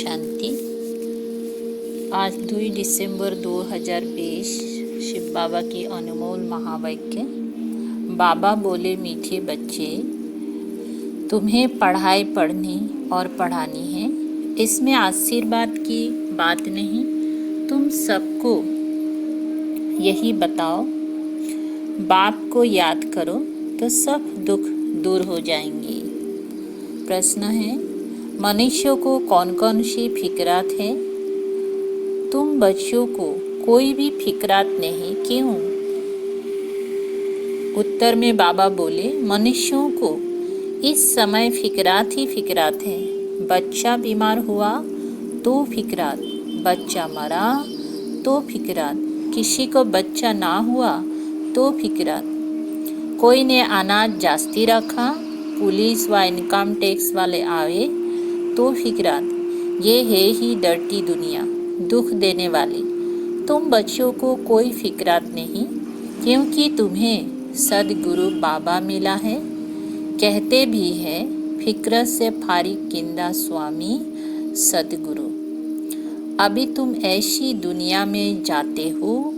शांति। आज 2 दिसंबर 2020 शिव बाबा की अनमोल महावाक्य। बाबा बोले, मीठे बच्चे, तुम्हें पढ़ाई पढ़नी और पढ़ानी है। इसमें आशीर्वाद की बात नहीं, तुम सबको यही बताओ। बाप को याद करो तो सब दुख दूर हो जाएंगे। प्रश्न है, मनुष्यों को कौन कौन सी फिक्रात है? तुम बच्चों को कोई भी फिक्रात नहीं, क्यों? उत्तर में बाबा बोले, मनुष्यों को इस समय फिक्रात ही फिक्रात है। बच्चा बीमार हुआ तो फिक्रात, बच्चा मरा तो फिक्रात, किसी को बच्चा ना हुआ तो फिक्रात, कोई ने अनाज जास्ती रखा, पुलिस व इनकम टैक्स वाले आए तो फिक्रात। ये है ही डरती दुनिया, दुख देने वाली। तुम बच्चों को कोई फिक्रात नहीं, क्योंकि तुम्हें सदगुरु बाबा मिला है। कहते भी है, फिक्र से फारिग किंदा स्वामी सदगुरु। अभी तुम ऐसी दुनिया में जाते हो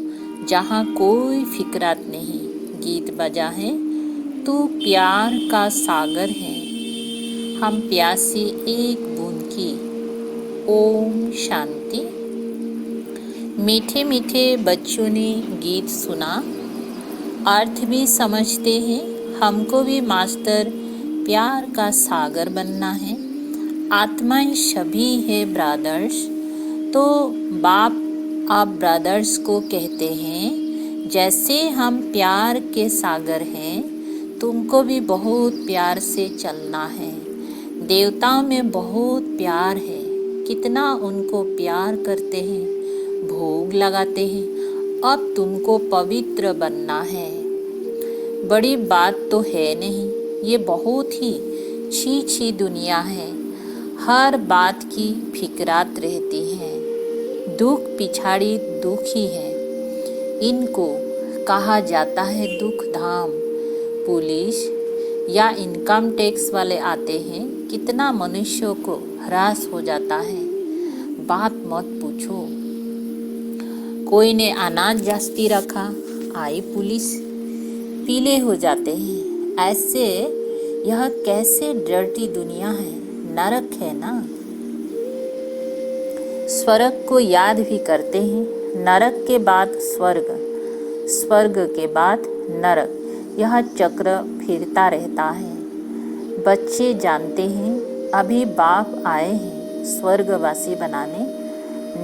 जहाँ कोई फिक्रात नहीं। गीत बजा है, तू प्यार का सागर है, हम प्यासी एक बूंद की। ओम शांति। मीठे मीठे बच्चों ने गीत सुना, अर्थ भी समझते हैं। हमको भी मास्टर प्यार का सागर बनना है। आत्माएं सभी है ब्रदर्स, तो बाप आप ब्रदर्स को कहते हैं, जैसे हम प्यार के सागर हैं, तुमको भी बहुत प्यार से चलना है। देवताओं में बहुत प्यार है, कितना उनको प्यार करते हैं, भोग लगाते हैं। अब तुमको पवित्र बनना है। बड़ी बात तो है नहीं, ये बहुत ही छी दुनिया है। हर बात की फिक्रात रहती है। दुख पिछाड़ी दुख ही है। इनको कहा जाता है दुख धाम। पुलिस या इनकम टैक्स वाले आते हैं, कितना मनुष्यों को हरास हो जाता है, बात मत पूछो। कोई ने अनाज जास्ती रखा, आई पुलिस, पीले हो जाते हैं। ऐसे यह कैसे डर्टी दुनिया है, नरक है ना। स्वर्ग को याद भी करते हैं, नरक के बाद स्वर्ग, स्वर्ग के बाद नरक, यह चक्र फिरता रहता है। बच्चे जानते हैं, अभी बाप आए हैं स्वर्गवासी बनाने,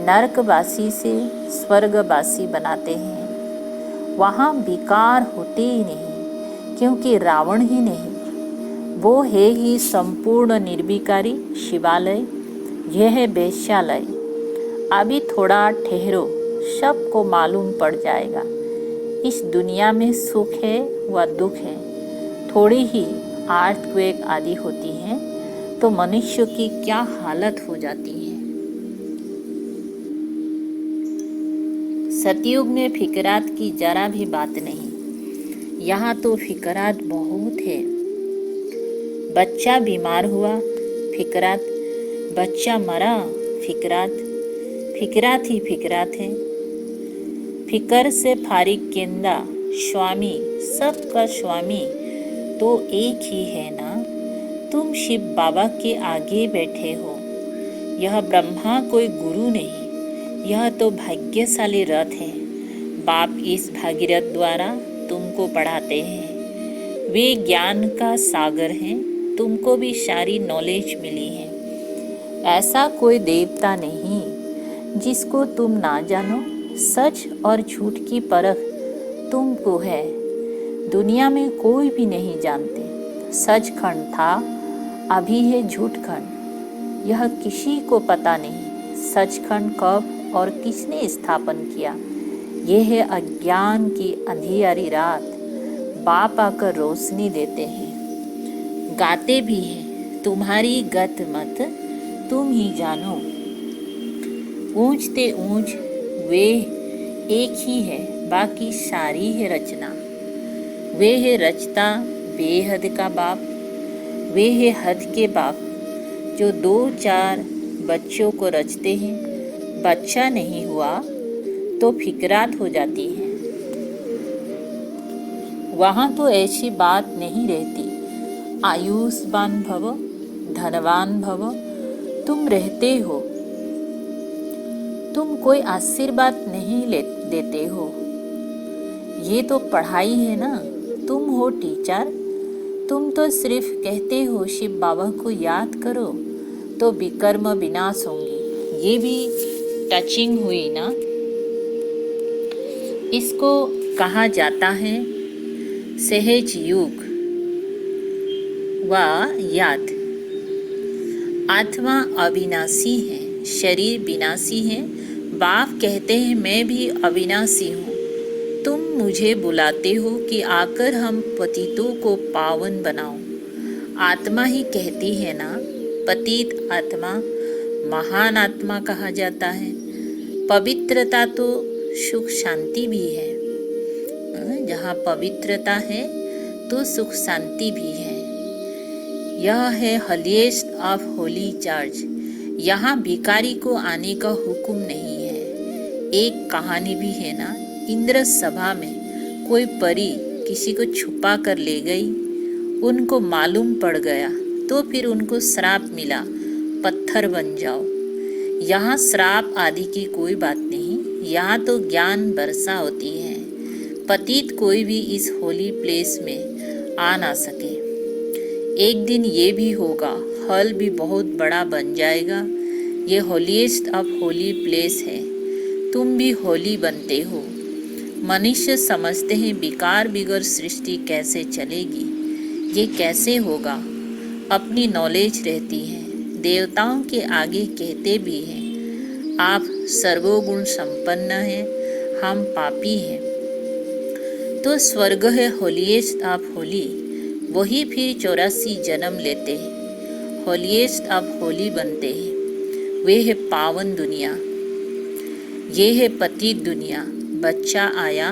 नरकवासी से स्वर्गवासी बनाते हैं। वहाँ विकार होते ही नहीं, क्योंकि रावण ही नहीं, वो है ही संपूर्ण निर्विकारी शिवालय। यह है वेश्यालय। अभी थोड़ा ठहरो, सबको मालूम पड़ जाएगा। इस दुनिया में सुख है व दुख है। थोड़ी ही अर्थक्वेक आदि होती हैं तो मनुष्य की क्या हालत हो जाती है। सतयुग में फिक्रात की जरा भी बात नहीं, यहाँ तो फिक्रात बहुत है। बच्चा बीमार हुआ, फिक्रात, बच्चा मरा, फिक्रात, फिक्रात ही फिक्रात है। फिकर से फारिग केंदा स्वामी, सबका स्वामी तो एक ही है ना। तुम शिव बाबा के आगे बैठे हो। यह ब्रह्मा कोई गुरु नहीं, यह तो भाग्यशाली रथ है। बाप इस भागीरथ द्वारा तुमको पढ़ाते हैं। वे ज्ञान का सागर हैं, तुमको भी सारी नॉलेज मिली है। ऐसा कोई देवता नहीं जिसको तुम ना जानो। सच और झूठ की परख तुमको है। दुनिया में कोई भी नहीं जानते। सचखंड था, अभी है झूठखंड, यह किसी को पता नहीं। सचखंड कब और किसने स्थापन किया, यह है अज्ञान की अंधियारी रात। बाप आकर रोशनी देते हैं, गाते भी हैं, तुम्हारी गत मत तुम ही जानो। ऊंचते ऊंच वे एक ही है, बाकी सारी है रचना। वे है रचता बेहद का बाप, वे है हद के बाप, जो 2 4 बच्चों को रचते हैं, बच्चा नहीं हुआ तो फिक्रात हो जाती है। वहाँ तो ऐसी बात नहीं रहती, आयुष्मान भव, धनवान भव, तुम रहते हो, तुम कोई आशीर्वाद नहीं देते हो। ये तो पढ़ाई है ना, तुम हो टीचर, तुम तो सिर्फ कहते हो शिव बाबा को याद करो तो विकर्म विनाश होंगे। ये भी टचिंग हुई ना। इसको कहा जाता है सहज युग व याद। आत्मा अविनाशी है, शरीर विनाशी है। बाप कहते हैं मैं भी अविनाशी हूँ। तुम मुझे बुलाते हो कि आकर हम पतितों को पावन बनाओ। आत्मा ही कहती है ना, पतित आत्मा महान आत्मा कहा जाता है। पवित्रता तो सुख शांति भी है। जहाँ पवित्रता है तो सुख शांति भी है। यह है हॉलीएस्ट ऑफ होली चर्च। यहाँ भिखारी को आने का हुक्म नहीं है। एक कहानी भी है ना, इंद्र सभा में कोई परी किसी को छुपा कर ले गई, उनको मालूम पड़ गया तो फिर उनको श्राप मिला, पत्थर बन जाओ। यहाँ श्राप आदि की कोई बात नहीं, यहाँ तो ज्ञान वर्षा होती है। पतित कोई भी इस होली प्लेस में आ ना सके। एक दिन ये भी होगा, हॉल भी बहुत बड़ा बन जाएगा। ये होलीएस्ट ऑफ होली प्लेस है, तुम भी होली बनते हो। मनुष्य समझते हैं विकार बिगर सृष्टि कैसे चलेगी, ये कैसे होगा। अपनी नॉलेज रहती है। देवताओं के आगे कहते भी हैं आप सर्वगुण संपन्न हैं, हम पापी हैं। तो स्वर्ग है होलीएस्ट ऑफ होली, वही फिर 84 जन्म लेते हैं, होलीएस्ट ऑफ होली बनते हैं। वे है पावन दुनिया, ये है पतित दुनिया। बच्चा आया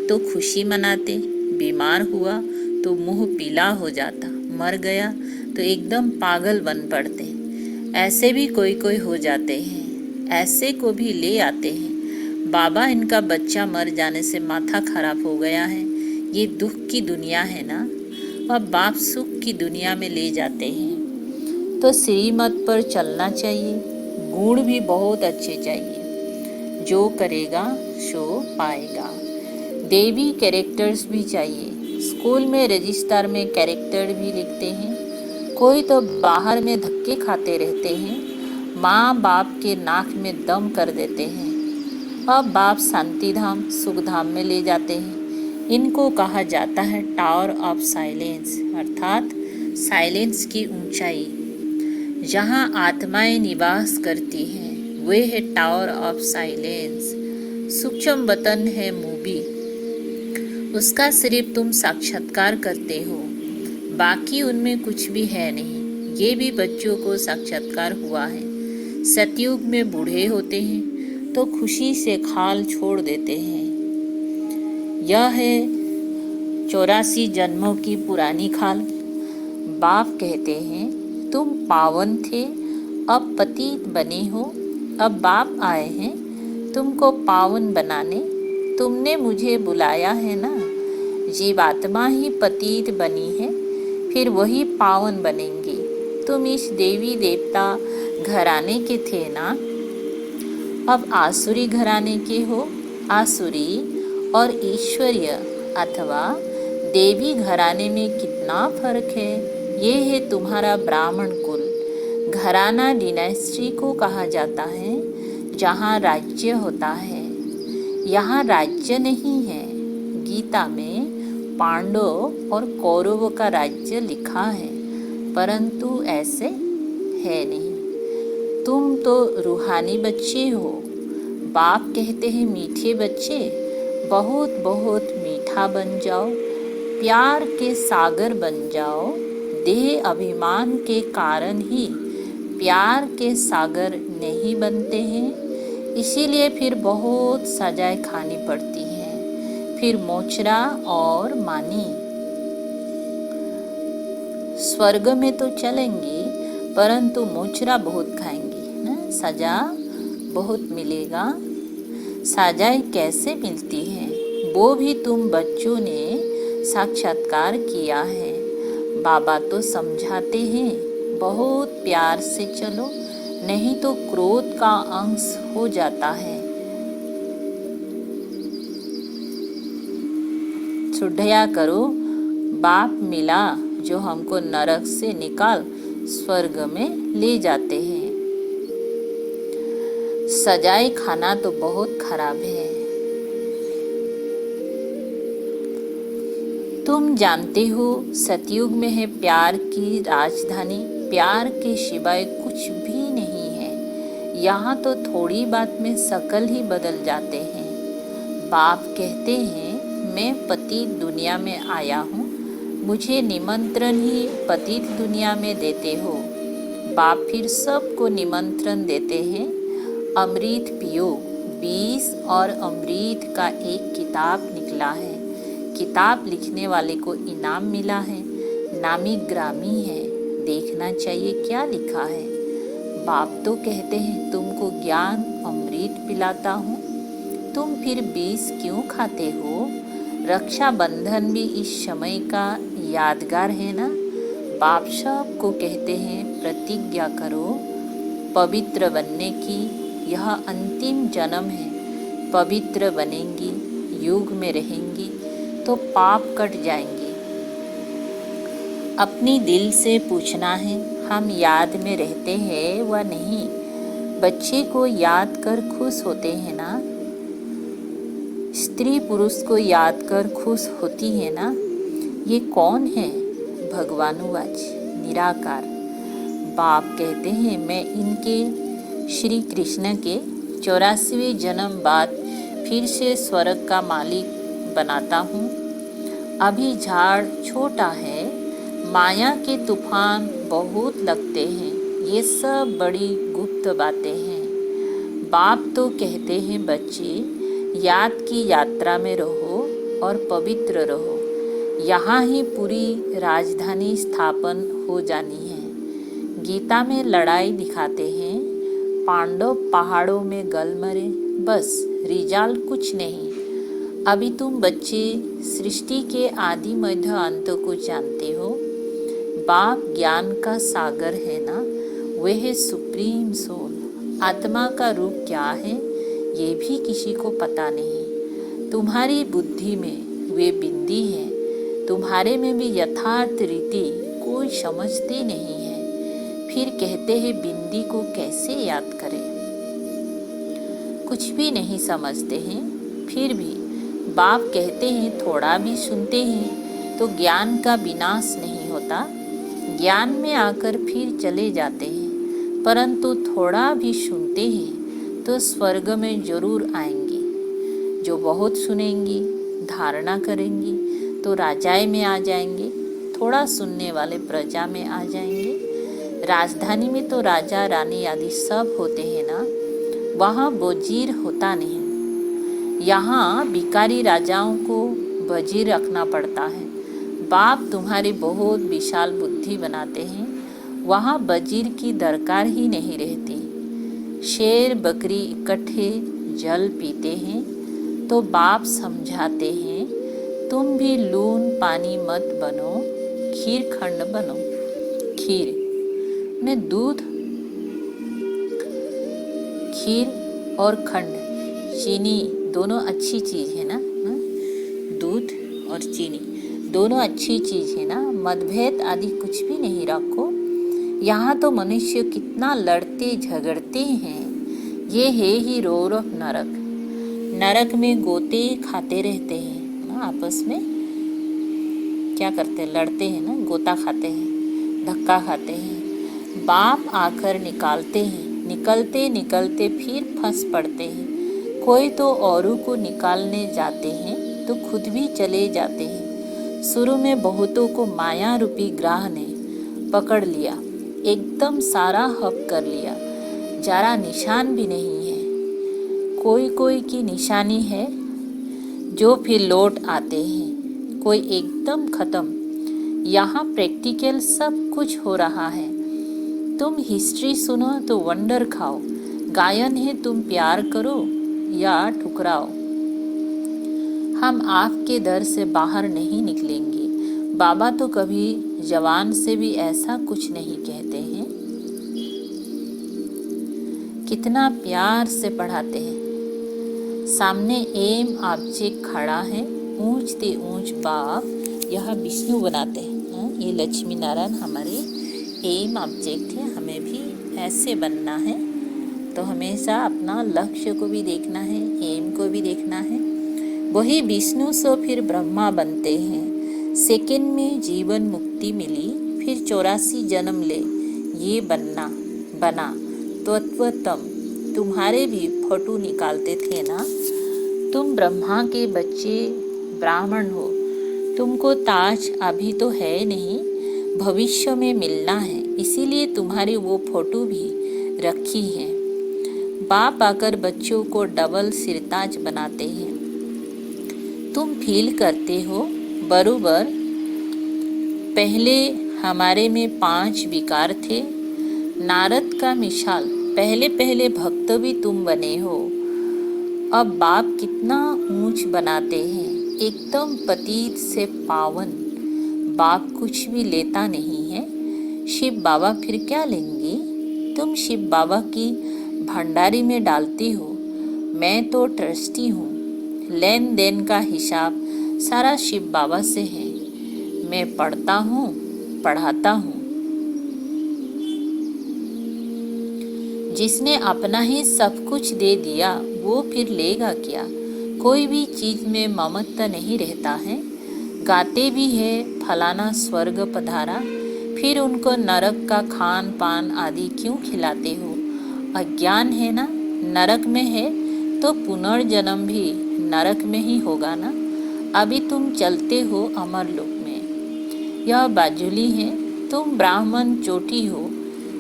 तो खुशी मनाते, बीमार हुआ तो मुंह पीला हो जाता, मर गया तो एकदम पागल बन पड़ते। ऐसे भी कोई कोई हो जाते हैं, ऐसे को भी ले आते हैं। बाबा इनका बच्चा मर जाने से माथा खराब हो गया है, ये दुख की दुनिया है ना, अब बाप सुख की दुनिया में ले जाते हैं। तो श्रीमत पर चलना चाहिए, गुण भी बहुत अच्छे चाहिए, जो करेगा सो पाएगा। देवी कैरेक्टर्स भी चाहिए। स्कूल में रजिस्टर में कैरेक्टर भी लिखते हैं, कोई तो बाहर में धक्के खाते रहते हैं, माँ बाप के नाक में दम कर देते हैं। अब बाप शांति धाम सुख धाम में ले जाते हैं। इनको कहा जाता है टावर ऑफ साइलेंस, अर्थात साइलेंस की ऊंचाई। जहाँ आत्माएं निवास करती हैं वे है टावर ऑफ साइलेंस। सूक्ष्म वतन है मूवी, उसका सिर्फ तुम साक्षात्कार करते हो, बाकी उनमें कुछ भी है नहीं। ये भी बच्चों को साक्षात्कार हुआ है। सतयुग में बूढ़े होते हैं तो खुशी से खाल छोड़ देते हैं। यह है 84 जन्मों की पुरानी खाल। बाप कहते हैं तुम पावन थे, अब पतित बने हो। अब बाप आए हैं तुमको पावन बनाने, तुमने मुझे बुलाया है ना। जीवात्मा ही पतित बनी है, फिर वही पावन बनेंगे। तुम इस देवी देवता घराने के थे ना, अब आसुरी घराने के हो। आसुरी और ईश्वरीय अथवा देवी घराने में कितना फर्क है। ये है तुम्हारा ब्राह्मण कुल। घराना डिनास्टी को कहा जाता है जहाँ राज्य होता है, यहाँ राज्य नहीं है। गीता में पांडव और कौरवों का राज्य लिखा है, परंतु ऐसे है नहीं। तुम तो रूहानी बच्चे हो। बाप कहते हैं मीठे बच्चे बहुत बहुत मीठा बन जाओ, प्यार के सागर बन जाओ। देह अभिमान के कारण ही प्यार के सागर नहीं बनते हैं, इसीलिए फिर बहुत सजाएं खानी पड़ती हैं, फिर मोचरा और मानी। स्वर्ग में तो चलेंगी परंतु मोचरा बहुत खाएंगी ना। सजा बहुत मिलेगा। सजाएं कैसे मिलती है वो भी तुम बच्चों ने साक्षात्कार किया है। बाबा तो समझाते हैं बहुत प्यार से चलो, नहीं तो क्रोध का अंश हो जाता है। सुधया करो, बाप मिला जो हमको नरक से निकाल स्वर्ग में ले जाते हैं। सजाए खाना तो बहुत खराब है। तुम जानते हो सतयुग में है प्यार की राजधानी, प्यार के सिवाय कुछ भी नहीं है। यहाँ तो थोड़ी बात में शकल ही बदल जाते हैं। बाप कहते हैं मैं पतित दुनिया में आया हूँ, मुझे निमंत्रण ही पतित दुनिया में देते हो। बाप फिर सबको निमंत्रण देते हैं, अमृत पियो। 20 और अमृत का एक किताब निकला है। किताब लिखने वाले को इनाम मिला है, नामी ग्रामी है, देखना चाहिए क्या लिखा है। बाप तो कहते हैं तुमको ज्ञान अमृत पिलाता हूँ, तुम फिर 20 क्यों खाते हो। रक्षाबंधन भी इस समय का यादगार है ना। बाप सबको कहते हैं प्रतिज्ञा करो पवित्र बनने की, यह अंतिम जन्म है। पवित्र बनेंगी, युग में रहेंगी तो पाप कट जाएंगे। अपनी दिल से पूछना है हम याद में रहते हैं व नहीं। बच्चे को याद कर खुश होते हैं ना, स्त्री पुरुष को याद कर खुश होती है ना। ये कौन है? भगवानुवाच निराकार। बाप कहते हैं मैं इनके श्री कृष्ण के 84वें जन्म बाद फिर से स्वर्ग का मालिक बनाता हूँ। अभी झाड़ छोटा है, माया के तूफान बहुत लगते हैं, ये सब बड़ी गुप्त बातें हैं। बाप तो कहते हैं बच्चे याद की यात्रा में रहो और पवित्र रहो, यहाँ ही पूरी राजधानी स्थापन हो जानी है। गीता में लड़ाई दिखाते हैं, पांडव पहाड़ों में गल मरे, बस रिजल्ट कुछ नहीं। अभी तुम बच्चे सृष्टि के आदि मध्य अंत को जानते हो। बाप ज्ञान का सागर है ना, वह है सुप्रीम सोल। आत्मा का रूप क्या है ये भी किसी को पता नहीं। तुम्हारी बुद्धि में वे बिंदी है, तुम्हारे में भी यथार्थ रीति कोई समझते नहीं है। फिर कहते हैं बिंदी को कैसे याद करें, कुछ भी नहीं समझते हैं। फिर भी बाप कहते हैं थोड़ा भी सुनते हैं तो ज्ञान का विनाश नहीं होता। ज्ञान में आकर फिर चले जाते हैं, परंतु थोड़ा भी सुनते हैं तो स्वर्ग में जरूर आएंगी। जो बहुत सुनेंगी धारणा करेंगी तो राजाए में आ जाएंगे, थोड़ा सुनने वाले प्रजा में आ जाएंगे। राजधानी में तो राजा रानी आदि सब होते हैं ना, वहाँ वजीर होता नहीं। यहाँ भिखारी राजाओं को वजीर रखना पड़ता है। बाप तुम्हारी बहुत विशाल बुद्धि बनाते हैं, वहाँ वजीर की दरकार ही नहीं रहती। शेर बकरी इकट्ठे जल पीते हैं तो बाप समझाते हैं तुम भी लून पानी मत बनो, खीर खंड बनो। खीर में दूध, खीर और खंड, चीनी दोनों अच्छी चीज़ है ना। दूध और चीनी दोनों अच्छी चीज़ है ना। मतभेद आदि कुछ भी नहीं रखो। यहाँ तो मनुष्य कितना लड़ते झगड़ते हैं। ये है ही रोर नरक। नरक में गोते खाते रहते हैं ना, आपस में क्या करते हैं, लड़ते हैं ना, गोता खाते हैं, धक्का खाते हैं। बाप आकर निकालते हैं, निकलते निकलते फिर फंस पड़ते हैं। कोई तो औरों को निकालने जाते हैं तो खुद भी चले जाते हैं। शुरू में बहुतों को माया रूपी ग्राह ने पकड़ लिया, एकदम सारा हक कर लिया, जरा निशान भी नहीं है। कोई कोई की निशानी है जो फिर लौट आते हैं, कोई एकदम खत्म। यहाँ प्रैक्टिकल सब कुछ हो रहा है। तुम हिस्ट्री सुनो तो वंडर खाओ, गायन है तुम प्यार करो या ठुकराओ। हम आपके दर से बाहर नहीं निकलेंगे। बाबा तो कभी जवान से भी ऐसा कुछ नहीं कहते हैं। कितना प्यार से पढ़ाते हैं। सामने एम ऑब्जेक्ट खड़ा है, ऊंच ते ऊंच बाप यह विष्णु बनाते हैं। ये लक्ष्मी नारायण हमारे एम ऑब्जेक्ट है। हमें भी ऐसे बनना है, तो हमेशा अपना लक्ष्य को भी देखना है, एम को भी देखना है। वही विष्णु सो फिर ब्रह्मा बनते हैं। सेकंड में जीवन मुक्ति मिली, फिर 84 जन्म ले ये बनना बना तत्वतम। तुम्हारे भी फोटो निकालते थे ना। तुम ब्रह्मा के बच्चे ब्राह्मण हो। तुमको ताज अभी तो है नहीं, भविष्य में मिलना है, इसीलिए तुम्हारी वो फोटो भी रखी है। बाप आकर बच्चों को डबल सिरताज बनाते हैं। तुम फील करते हो बरोबर। पहले हमारे में 5 विकार थे। नारद का मिसाल, पहले पहले भक्त भी तुम बने हो। अब बाप कितना ऊंच बनाते हैं, एकदम पतित से पावन। बाप कुछ भी लेता नहीं है। शिव बाबा फिर क्या लेंगे? तुम शिव बाबा की भंडारी में डालती हो। मैं तो ट्रस्टी हूँ। लेन देन का हिसाब सारा शिव बाबा से है। मैं पढ़ता हूँ, पढ़ाता हूँ। जिसने अपना ही सब कुछ दे दिया वो फिर लेगा क्या? कोई भी चीज में ममत्व नहीं रहता है। गाते भी है फलाना स्वर्ग पधारा, फिर उनको नरक का खान पान आदि क्यों खिलाते हो? अज्ञान है ना। नरक में है तो पुनर्जन्म भी नरक में ही होगा ना। अभी तुम चलते हो अमर लोक में। यह बाजुली है। तुम ब्राह्मण चोटी हो,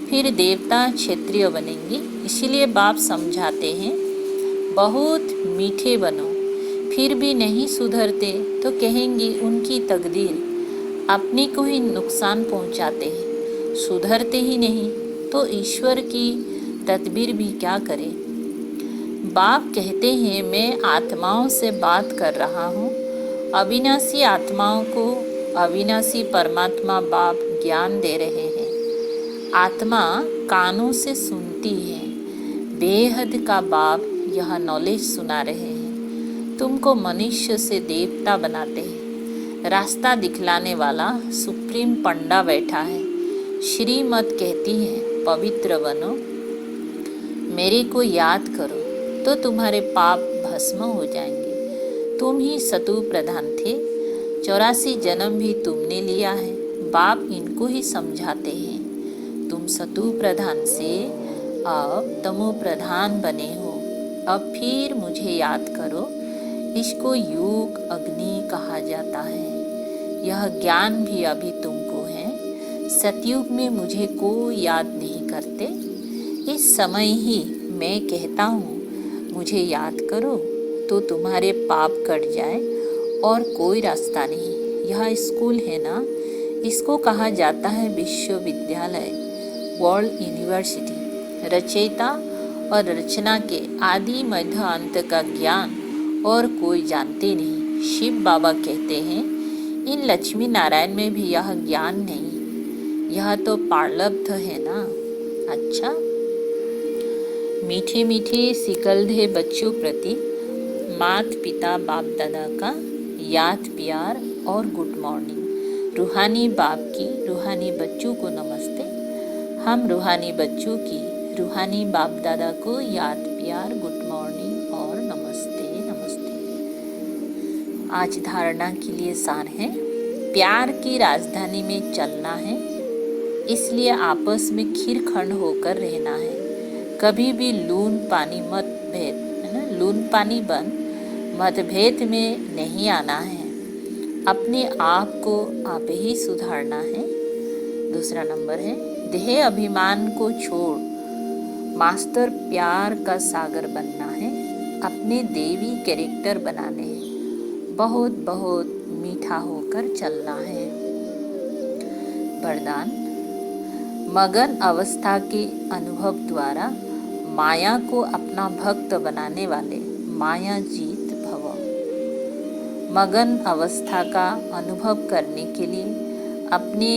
फिर देवता क्षत्रिय बनेंगे। इसीलिए बाप समझाते हैं बहुत मीठे बनो। फिर भी नहीं सुधरते तो कहेंगे उनकी तकदीर। अपने को ही नुकसान पहुंचाते हैं। सुधरते ही नहीं तो ईश्वर की तदबीर भी क्या करे। बाप कहते हैं मैं आत्माओं से बात कर रहा हूँ। अविनाशी आत्माओं को अविनाशी परमात्मा बाप ज्ञान दे रहे हैं। आत्मा कानों से सुनती है। बेहद का बाप यह नॉलेज सुना रहे हैं। तुमको मनुष्य से देवता बनाते हैं। रास्ता दिखलाने वाला सुप्रीम पंडा बैठा है। श्रीमत कहती है पवित्र बनो। मेरे को याद करो तो तुम्हारे पाप भस्म हो जाएंगे। तुम ही सतु प्रधान थे। 84 जन्म भी तुमने लिया है। बाप इनको ही समझाते हैं। तुम सतु प्रधान से अब तमो प्रधान बने हो। अब फिर मुझे याद करो। इसको युग अग्नि कहा जाता है। यह ज्ञान भी अभी तुमको है। सतयुग में मुझे कोई याद नहीं करते। इस समय ही मैं कहता हूँ मुझे याद करो तो तुम्हारे पाप कट जाए और कोई रास्ता नहीं। यह स्कूल है ना, इसको कहा जाता है विश्वविद्यालय, वर्ल्ड यूनिवर्सिटी। रचयिता और रचना के आदि मध्य अंत का ज्ञान और कोई जानते नहीं। शिव बाबा कहते हैं इन लक्ष्मी नारायण में भी यह ज्ञान नहीं। यह तो पार्लब्ध है ना। अच्छा, मीठे मीठे सिकलधे बच्चों प्रति मात पिता बाप दादा का याद प्यार और गुड मॉर्निंग। रूहानी बाप की रूहानी बच्चों को नमस्ते। हम रूहानी बच्चों की रूहानी बाप दादा को याद प्यार गुड मॉर्निंग और नमस्ते नमस्ते। आज धारणा के लिए सार है प्यार की राजधानी में चलना है, इसलिए आपस में खीरखंड होकर रहना है। कभी भी लून पानी मतभेद है ना, लून पानी बन मतभेद में नहीं आना है। अपने आप को आप ही सुधारना है। दूसरा नंबर है देह अभिमान को छोड़ मास्टर प्यार का सागर बनना है। अपने देवी कैरेक्टर बनाने हैं। बहुत बहुत मीठा होकर चलना है। वरदान, मगन अवस्था के अनुभव द्वारा माया को अपना भक्त बनाने वाले माया जीत भव। मगन अवस्था का अनुभव करने के लिए अपने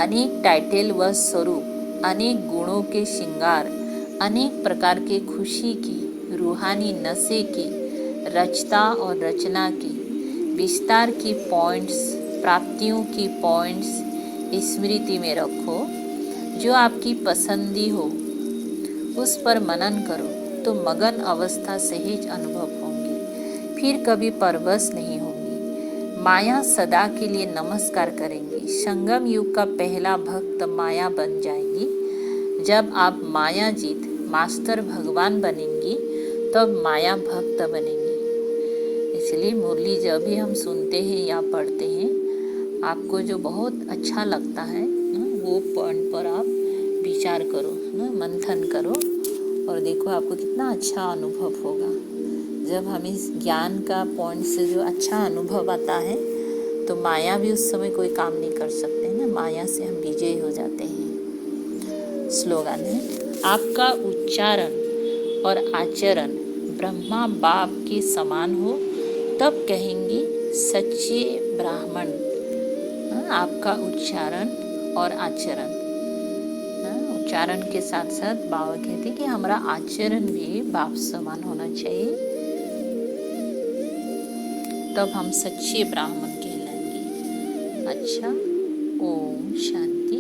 अनेक टाइटल व स्वरूप, अनेक गुणों के श्रृंगार, अनेक प्रकार के खुशी की रूहानी नशे की रचता और रचना की विस्तार की पॉइंट्स, प्राप्तियों की पॉइंट्स स्मृति में रखो। जो आपकी पसंदी हो उस पर मनन करो तो मगन अवस्था सहज अनुभव होंगी, फिर कभी परवश नहीं होंगी। माया सदा के लिए नमस्कार करेंगी। संगम युग का पहला भक्त माया बन जाएगी। जब आप माया जीत मास्टर भगवान बनेंगी तब माया भक्त बनेंगी। इसलिए मुरली जब भी हम सुनते हैं या पढ़ते हैं, आपको जो बहुत अच्छा लगता है वो पॉइंट पर आप विचार करो, मंथन करो और देखो आपको कितना अच्छा अनुभव होगा। जब हमें ज्ञान का पॉइंट से जो अच्छा अनुभव आता है तो माया भी उस समय कोई काम नहीं कर सकते ना, माया से हम विजयी हो जाते हैं। स्लोगन है, आपका उच्चारण और आचरण ब्रह्मा बाप के समान हो तब कहेंगी सच्चे ब्राह्मण। आपका उच्चारण और आचरण, उच्चारण के साथ साथ बाबा कहते कि हमारा आचरण भी बाप समान होना चाहिए, तब हम सच्चे ब्राह्मण कहलाएंगे। अच्छा, ओम शांति।